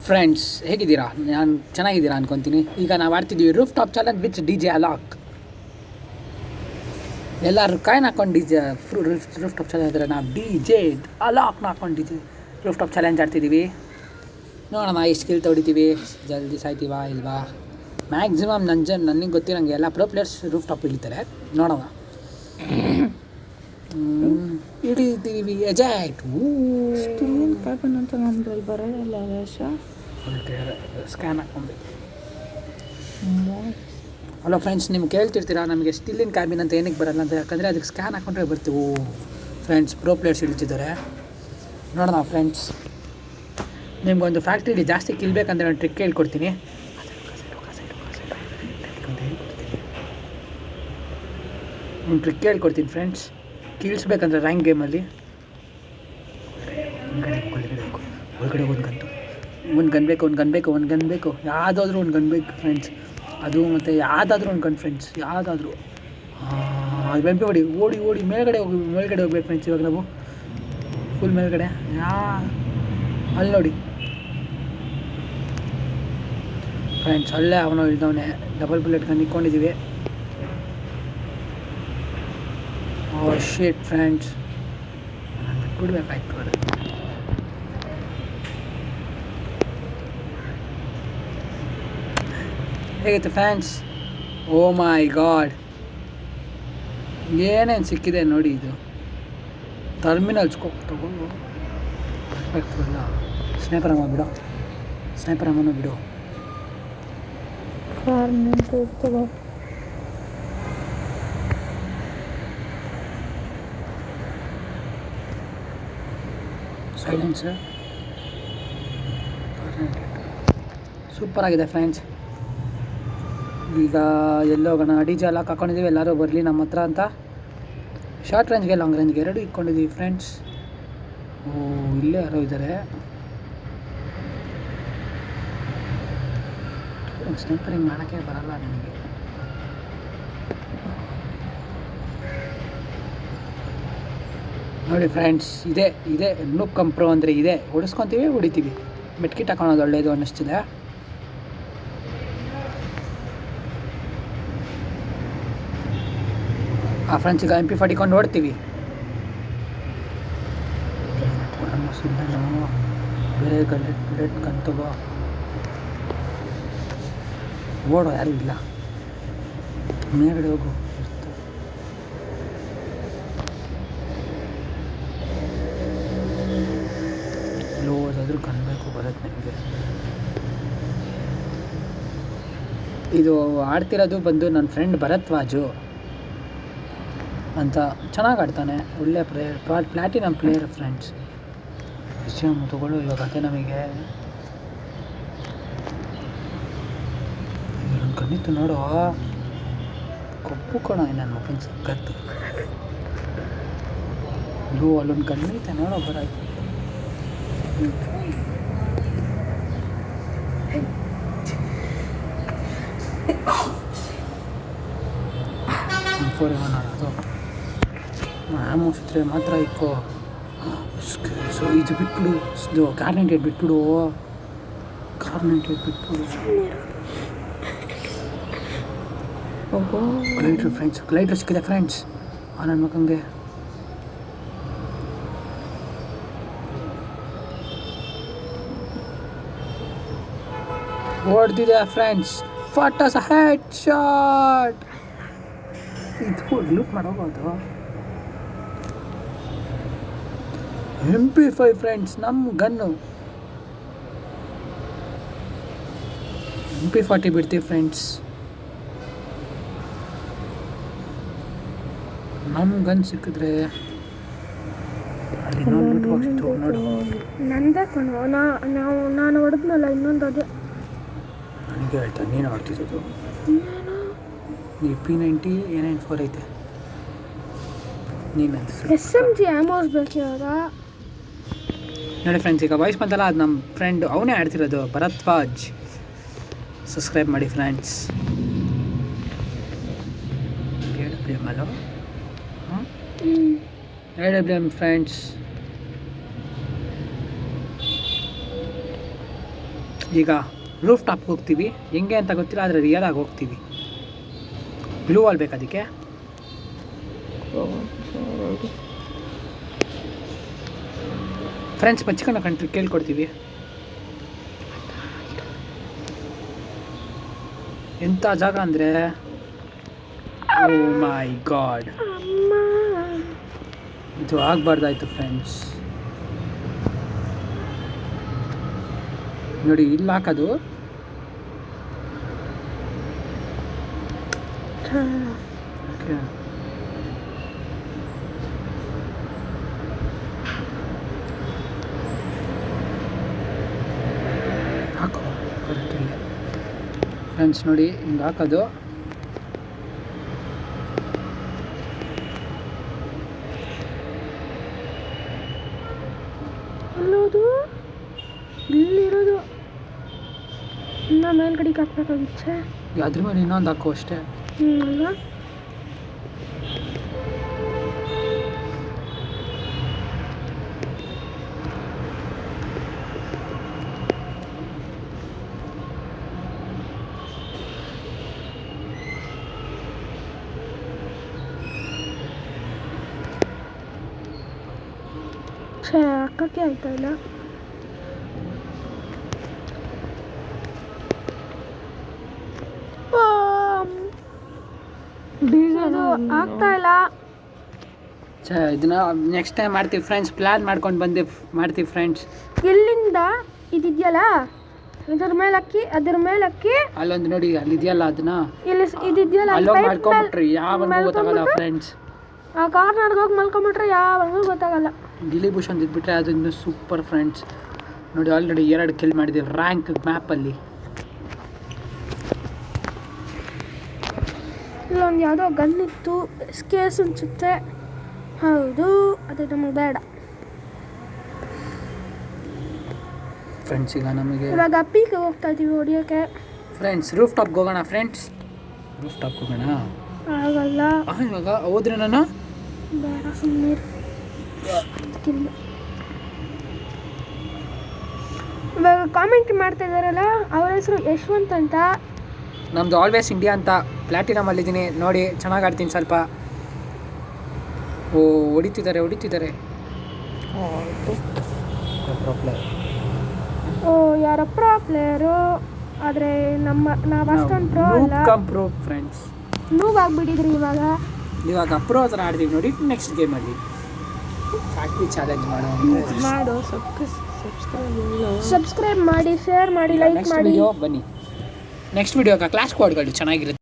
Friends ಹೇಗಿದ್ದೀರಾ? ನಾನು ಚೆನ್ನಾಗಿದ್ದೀರಾ ಅನ್ಕೊತೀನಿ. ಈಗ ನಾವು ಆಡ್ತಿದ್ದೀವಿ roof top challenge with D J Alok. ಎಲ್ಲರೂ ಕಾಯಿನ್ ಹಾಕೊಂಡು D J roof top challenge ಅಂದರೆ ನಾವು ಡಿ ಜೆ ಅಲಾಕ್ನ ಹಾಕೊಂಡು D J roof top challenge ಆಡ್ತಿದ್ದೀವಿ. ನೋಡೋಣ ಎಷ್ಟು ಕಿಲ್ ಹೊಡಿತೀವಿ, ಜಲ್ದಿ ಸಾಯ್ತೀವಾ ಇಲ್ವಾ. ಮ್ಯಾಕ್ಸಿಮಮ್ ನನಗೆ ಗೊತ್ತಿರೋಂಗೆ ಎಲ್ಲ ಪ್ರೋ ಪ್ಲೇಯರ್ಸ್ ರೂಫ್ ಟಾಪ್ ಇಳಿತಾರೆ. ನೋಡೋಣ. ಹಿಡಿತೀವಿ ಎಜೆಕ್ಟ್. ಕ್ಯಾಬಿನ್ ಅಂತ ನಮ್ಮದ್ರಲ್ಲಿ ಬರೋಲ್ಲ ಸ್ಕ್ಯಾನ್ ಹಾಕ್ಕೊಬೇಕು. ಹಲೋ ಫ್ರೆಂಡ್ಸ್, ನಿಮ್ಗೆ ಕೇಳ್ತಿರ್ತೀರಾ ನಮಗೆ ಸ್ಟಿಲ್ಲಿನ ಕ್ಯಾಬಿನ್ ಅಂತ ಏನಕ್ಕೆ ಬರಲ್ಲ ಅಂತ. ಯಾಕಂದರೆ ಅದಕ್ಕೆ ಸ್ಕ್ಯಾನ್ ಹಾಕ್ಕೊಂಡ್ರೆ ಬರ್ತೀವಿ. ಫ್ರೆಂಡ್ಸ್ ಪ್ರೋ ಪ್ಲೇಯರ್ಸ್ ಇಳಿತಿದ್ದಾರೆ. ನೋಡೋಣ ಫ್ರೆಂಡ್ಸ್, ನಿಮ್ಗೊಂದು ಫ್ಯಾಕ್ಟ್ರಿಲಿ ಜಾಸ್ತಿ ಕಿಲ್ಬೇಕಂದ್ರೆ ಒಂದು ಟ್ರಿಕ್ ಹೇಳ್ಕೊಡ್ತೀನಿ. ಒಂದು ಟ್ರಿಕ್ ಹೇಳ್ಕೊಡ್ತೀನಿ ಫ್ರೆಂಡ್ಸ್. ಕೀಳ್ಸ್ಬೇಕಂದ್ರೆ ರ್ಯಾಂಕ್ ಗೇಮಲ್ಲಿ ಒಳಗಡೆ ಒಂದು ಗನ್ ಬೇಕು ಯಾವುದಾದ್ರೂ ಒಂದು ಗನ್ ಬೇಕು ಫ್ರೆಂಡ್ಸ್. ಅದು ಮತ್ತು ಯಾವುದಾದ್ರೂ ಒಂದು ಗನ್ ಫ್ರೆಂಡ್ಸ್, ಯಾವುದಾದ್ರೂ ಅದು ಬೆಂಪಿ ಓಡಿ ಮೇಲ್ಗಡೆ ಹೋಗ್ಬೇಕು ಫ್ರೆಂಡ್ಸ್. ಇವಾಗ ನಾವು ಫುಲ್ ಮೇಲ್ಗಡೆ ಅಲ್ಲಿ ನೋಡಿ ಫ್ರೆಂಡ್ಸ್, ಅಲ್ಲೇ ಅವನು ಇಳ್ದವನೇ. ಡಬಲ್ ಬುಲೆಟ್ ಗನ್ ಇಟ್ಕೊಂಡಿದ್ದೀವಿ. ಶೇಟ್ ಫ್ರೆಂಡ್ಸ್, ಬಿಡ್ಬೇಕಾಯ್ತು. ಹೇಗಿತ್ತು ಫ್ಯಾನ್ಸ್? ಓ ಮೈ ಗಾಡ್, ಏನೇನು ಸಿಕ್ಕಿದೆ ನೋಡಿ. ಇದು ಟರ್ಮಿನಲ್ ಸ್ಕೋಪ್ ತಗೊಂಡು ಪರ್ಫೆಕ್ಟ್ಫುಲ್ಲ. ಸ್ನೈಪರ್ ಅಮ್ಮನ ಬಿಡು. ಸೈಲೆನ್ಸರ್ ಸೂಪರ್ ಆಗಿದೆ ಫ್ರೆಂಡ್ಸ್. ಈಗ ಎಲ್ಲೋಗೋಣ? ಡಿ.ಜೆ ಅಲಾಕ್ ಹಾಕ್ಕೊಂಡಿದ್ದೀವಿ. ಎಲ್ಲರೂ ಬರಲಿ ನಮ್ಮ ಹತ್ರ ಅಂತ. ಶಾರ್ಟ್ ರೇಂಜ್ಗೆ ಲಾಂಗ್ ರೇಂಜ್ಗೆ ಎರಡು ಇಟ್ಕೊಂಡಿದ್ದೀವಿ ಫ್ರೆಂಡ್ಸ್. ಇಲ್ಲೇ ಯಾರೋ ಇದ್ದಾರೆ. ಸ್ನೈಪರಿಂಗ್ ಮಾಡೋಕ್ಕೆ ಬರಲ್ಲ ನನಗೆ. ನೋಡಿ ಫ್ರೆಂಡ್ಸ್, ಇದೆ ನೂಬ್ ಕಂಪ್ರೋ ಅಂದರೆ ಇದೆ. ಹೊಡಿಸ್ಕೊತೀವಿ, ಹೊಡಿತೀವಿ. ಮೆಟ್ಕಿಟ್ ಹಾಕೋಣೋದು ಒಳ್ಳೆಯದು ಅನ್ನಿಸ್ತಿದೆ. ಫ್ರೆಂಡ್ಸ್, ಈಗ MP40 ಕೊಂಡು ನೋಡ್ತೀವಿ. ಬೇರೆ ಬುಲೆಟ್ ಗನ್ ತಗೋ. ಓಡೋ, ಯಾರೂ ಇಲ್ಲ. ಮೇಲ್ಗಡೆ ಹೋಗು. ಲೋದಾದರೂ ಕನ್ಬೇಕು ಬರುತ್ತೆ ನನಗೆ. ಇದು ಆಡ್ತಿರೋದು ಬಂದು ನನ್ನ ಫ್ರೆಂಡ್ ಭರದ್ವಾಜು ಅಂತ. ಚೆನ್ನಾಗಿ ಆಡ್ತಾನೆ, ಒಳ್ಳೆ ಪ್ಲಾಟಿನಮ್ ಪ್ಲೇಯರ್ ಫ್ರೆಂಡ್ಸ್. ವಿಷಯ ತಗೊಳ್ಳು. ಇವಾಗ ಅದೇ ನಮಗೆ ಇಲ್ಲೊಂದು ಕಣ್ಣಿತ್ತು ನೋಡು. ಕೊಪ್ಪು ಕಣ ನನ್ನ ಮಗನ ಸಕ್ಕತ್ತು. ಅಲ್ಲೊಂದು ಕಣ್ಣೈತೆ ನೋಡೋ. ಬರಾಯ್ತು. ಅದು ಆಮೋಸಿದ್ರೆ ಮಾತ್ರ ಇಕ್ಕೋ. ಸೊ ಇದು ಬಿಟ್ಬಿಡು. ಕಾರ್ನೆಂಟೇಟ್ ಬಿಟ್ಬಿಡು. ಗ್ಲೈಡ್ರ್ ಫ್ರೆಂಡ್ಸ್, ಗ್ಲೈಡ್ರ್ ಸಿಕ್ಕಿದೆ ಫ್ರೆಂಡ್ಸ್. ನನ್ನ ಮಗಂಗೆ ಹೊಡೆದಿದೆ ಫ್ರೆಂಡ್ಸ್. ಫಾಟಸ್ ಹೆಡ್ ಶಾಟ್. ಇದು ಲೂಟ್ ಮಾಡೋದು. MP5 ಫ್ರೆಂಡ್ಸ್, ನಮ್ಮ ಗನ್ನು. MP40 ಬಿಡ್ತೀವಿ ಫ್ರೆಂಡ್ಸ್. ನಮ್ಮ ಗನ್ ಸಿಕ್ಕಿದ್ರೆ ಅಲ್ಲಿ ಲೂಟ್ ಬಾಕ್ಸ್ ಇತ್ತು ನೋಡು. ನಂದೇ ಕಣೋ. ನಾನು ಹೊಡೆದ್ನಲ್ಲ ಇನ್ನೊಂದು. ಅದೇ ನನಗೆ ಹೇಳ್ತಾನೆ, ನೀನು ಹೊಡ್ತಿದ್ದು. ಈ P90 A94 ಐತೆ. ನೀನು SMG ಆಮೋಸ್ ಬೇಕಾಗ ನೋಡಿ ಫ್ರೆಂಡ್ಸ್. ಈಗ ವಾಯ್ಸ್ ಬಂತಲ್ಲ, ಅದು ನಮ್ಮ ಫ್ರೆಂಡ್, ಅವನೇ ಆಡ್ತಿರೋದು, ಭರದ್ವಾಜ್. ಸಬ್ಸ್ಕ್ರೈಬ್ ಮಾಡಿ ಫ್ರೆಂಡ್ಸ್. AWM ಅಲ್ಲೋ. AWM friends. ಈಗ ರೂಫ್ ಟಾಪ್ಗೆ ಹೋಗ್ತೀವಿ. ಹೆಂಗೆ ಅಂತ ಗೊತ್ತಿಲ್ಲ, ಆದರೆ ರಿಯಲಾಗಿ ಹೋಗ್ತೀವಿ. ಬ್ಲೂ ವಾಲ್ ಬೇಕು ಅದಕ್ಕೆ. ಫ್ರೆಂಡ್ಸ್ ಮಚ್ಚಿಕೊಂಡು ಕಂಟ್ರಿ ಕೇಳ್ಕೊಡ್ತೀವಿ. ಎಂಥ ಜಾಗ ಅಂದರೆ ಓ ಮೈ ಗಾಡ್, ಇದು ಆಗಬಾರ್ದಾಯ್ತು ಫ್ರೆಂಡ್ಸ್. ನೋಡಿ ಇಲ್ಲಿ ಹಾಕೋದು. ಓಕೆ, ಹಾಕೋ ಕರೆಕ್ಟಿಲ್ಲ ಫ್ರೆಂಡ್ಸ್. ನೋಡಿ ಹಿಂಗೆ ಹಾಕೋದು. ಅಲ್ಲೋದು ಇಲ್ಲಿರೋದು ಇನ್ನು ಮೇಲ್ಗಡೆಗೆ ಹಾಕ್ಬೇಕಾಗಿತ್ತೆ. ಅದ್ರ ಮೇಲೆ ಇನ್ನೊಂದು ಹಾಕೋ ಅಷ್ಟೇ. ಅಲ್ವಾ? ಹಾಕಕ್ಕೆ ಆಯ್ತಾ ಇಲ್ಲ. ಅದು ಆಗ್ತಾ ಇಲ್ಲ. ಇದನ್ನ ನೆಕ್ಸ್ಟ್ ಟೈಮ್ ಮಾಡ್ತೀವಿ ಫ್ರೆಂಡ್ಸ್. ಪ್ಲ್ಯಾನ್ ಮಾಡ್ಕೊಂಡು ಬಂದು ಮಾಡ್ತೀವಿ ಫ್ರೆಂಡ್ಸ್. ಎಲ್ಲಿಂದ ಇದಿದೆಯಲ್ಲ ಇದ್ರ ಮೇಲೆ ಅಕ್ಕಿ, ಅದ್ರ ಮೇಲೆ ಅಕ್ಕಿ ಅಲ್ಲೊಂದು ನೋಡಿ ಅಲ್ಲಿ ಇದೆಯಲ್ಲ, ಅದನ್ನ ಇಲ್ಲಿ ಇದಿದೆಯಲ್ಲ ಅಲ್ಲೋಗಿ ಮಾಡ್ಕೊಂಡ್ಬಿಟ್ರಿ ಯಾವನ್ಗೂ ಗೊತ್ತಾಗಲ್ಲ ಫ್ರೆಂಡ್ಸ್. ಆ ಕಾರ್ನರ್ಗೆ ಹೋಗಿ ಮಲ್ಕೊಂಬಿಟ್ರೆ ಯಾವನ್ಗೂ ಗೊತ್ತಾಗಲ್ಲ. ಗಿಲಿ ಬುಷ್ ಅಂತ ಇದ್ಬಿಟ್ರೆ ಅದು ಇನ್ನೂ ಸೂಪರ್ ಫ್ರೆಂಡ್ಸ್. ನೋಡಿ ಆಲ್ರೆಡಿ 2 ಕಿಲ್ ಮಾಡಿದ್ದೀವಿ ರ್ಯಾಂಕ್ ಮ್ಯಾಪಲ್ಲಿ. ಇಲ್ಲೊಂದು ಯಾವುದೋ ಗನ್ ಇತ್ತು, ಸ್ಕೇಸ್ ಅನ್ಸುತ್ತೆ. ಹೌದು, ಅದು ನಮಗೆ ಬೇಡ ಫ್ರೆಂಡ್ಸ್. ಈಗ ನಮಗೆ ಇವಾಗ ಅಪ್ಪಿಗೆ ಹೋಗ್ತಾ ಇದ್ದೀವಿ ಹೊಡಿಯೋಕ್ಕೆ ಫ್ರೆಂಡ್ಸ್. ರೂಫ್ ಟಾಪ್ಗೆ ಹೋಗೋಣ ಫ್ರೆಂಡ್ಸ್. ರೂಫ್ ಟಾಪ್ಗೆ ಹೋಗೋಣ. ಆಗಲ್ಲ ಇವಾಗ ಹೋದ್ರೆ ನಾನು ಬೇಡ, ಸುಮ್ಮನೆ ಇವಾಗ ಕಾಮೆಂಟ್ ಮಾಡ್ತಾ ಇದ್ದಾರಲ್ಲ ಅವ್ರ ಹೆಸರು ಯಶವಂತ್ ಅಂತ. ನಮ್ಮದು ಆಲ್ವೇಸ್ ಇಂಡಿಯಾ ಅಂತ ಪ್ಲ್ಯಾಟಿನಮ್ ಅಲ್ಲಿದ್ದೀನಿ ನೋಡಿ. ಚೆನ್ನಾಗಿ ಆಡ್ತೀನಿ ಸ್ವಲ್ಪ. ಓ ಹೊಡಿತಿದ್ದಾರೆ. ಓ ಯಾರ ಪ್ರೋ ಪ್ಲೇಯರು, ಆದರೆ ನಾವು ಅಷ್ಟೊಂದು ಪ್ರೋ ಅಲ್ಲ. ಫ್ರೆಂಡ್ಸ್ ನೂವ್ ಆಗ್ಬಿಟ್ಟಿದ್ರಿ ಇವಾಗ ಪ್ರೋ ಥರ ಆಡ್ತೀವಿ ನೋಡಿ. ನೆಕ್ಸ್ಟ್ ಗೇಮಲ್ಲಿ ಫ್ಯಾಕ್ಟ್ರಿ ಚಾಲೆಂಜ್ ಮಾಡು. ಸಬ್ಸ್ಕ್ರೈಬ್ ಮಾಡಿ, ಶೇರ್ ಮಾಡಿ, ಲೈಕ್ ಮಾಡಿ. ಬನ್ನಿ ನೆಕ್ಸ್ಟ್ ವಿಡಿಯೋಗೆ ಕ್ಲಾಸ್ ಕೋಡ್ಗಳು ಚೆನ್ನಾಗಿರುತ್ತೆ.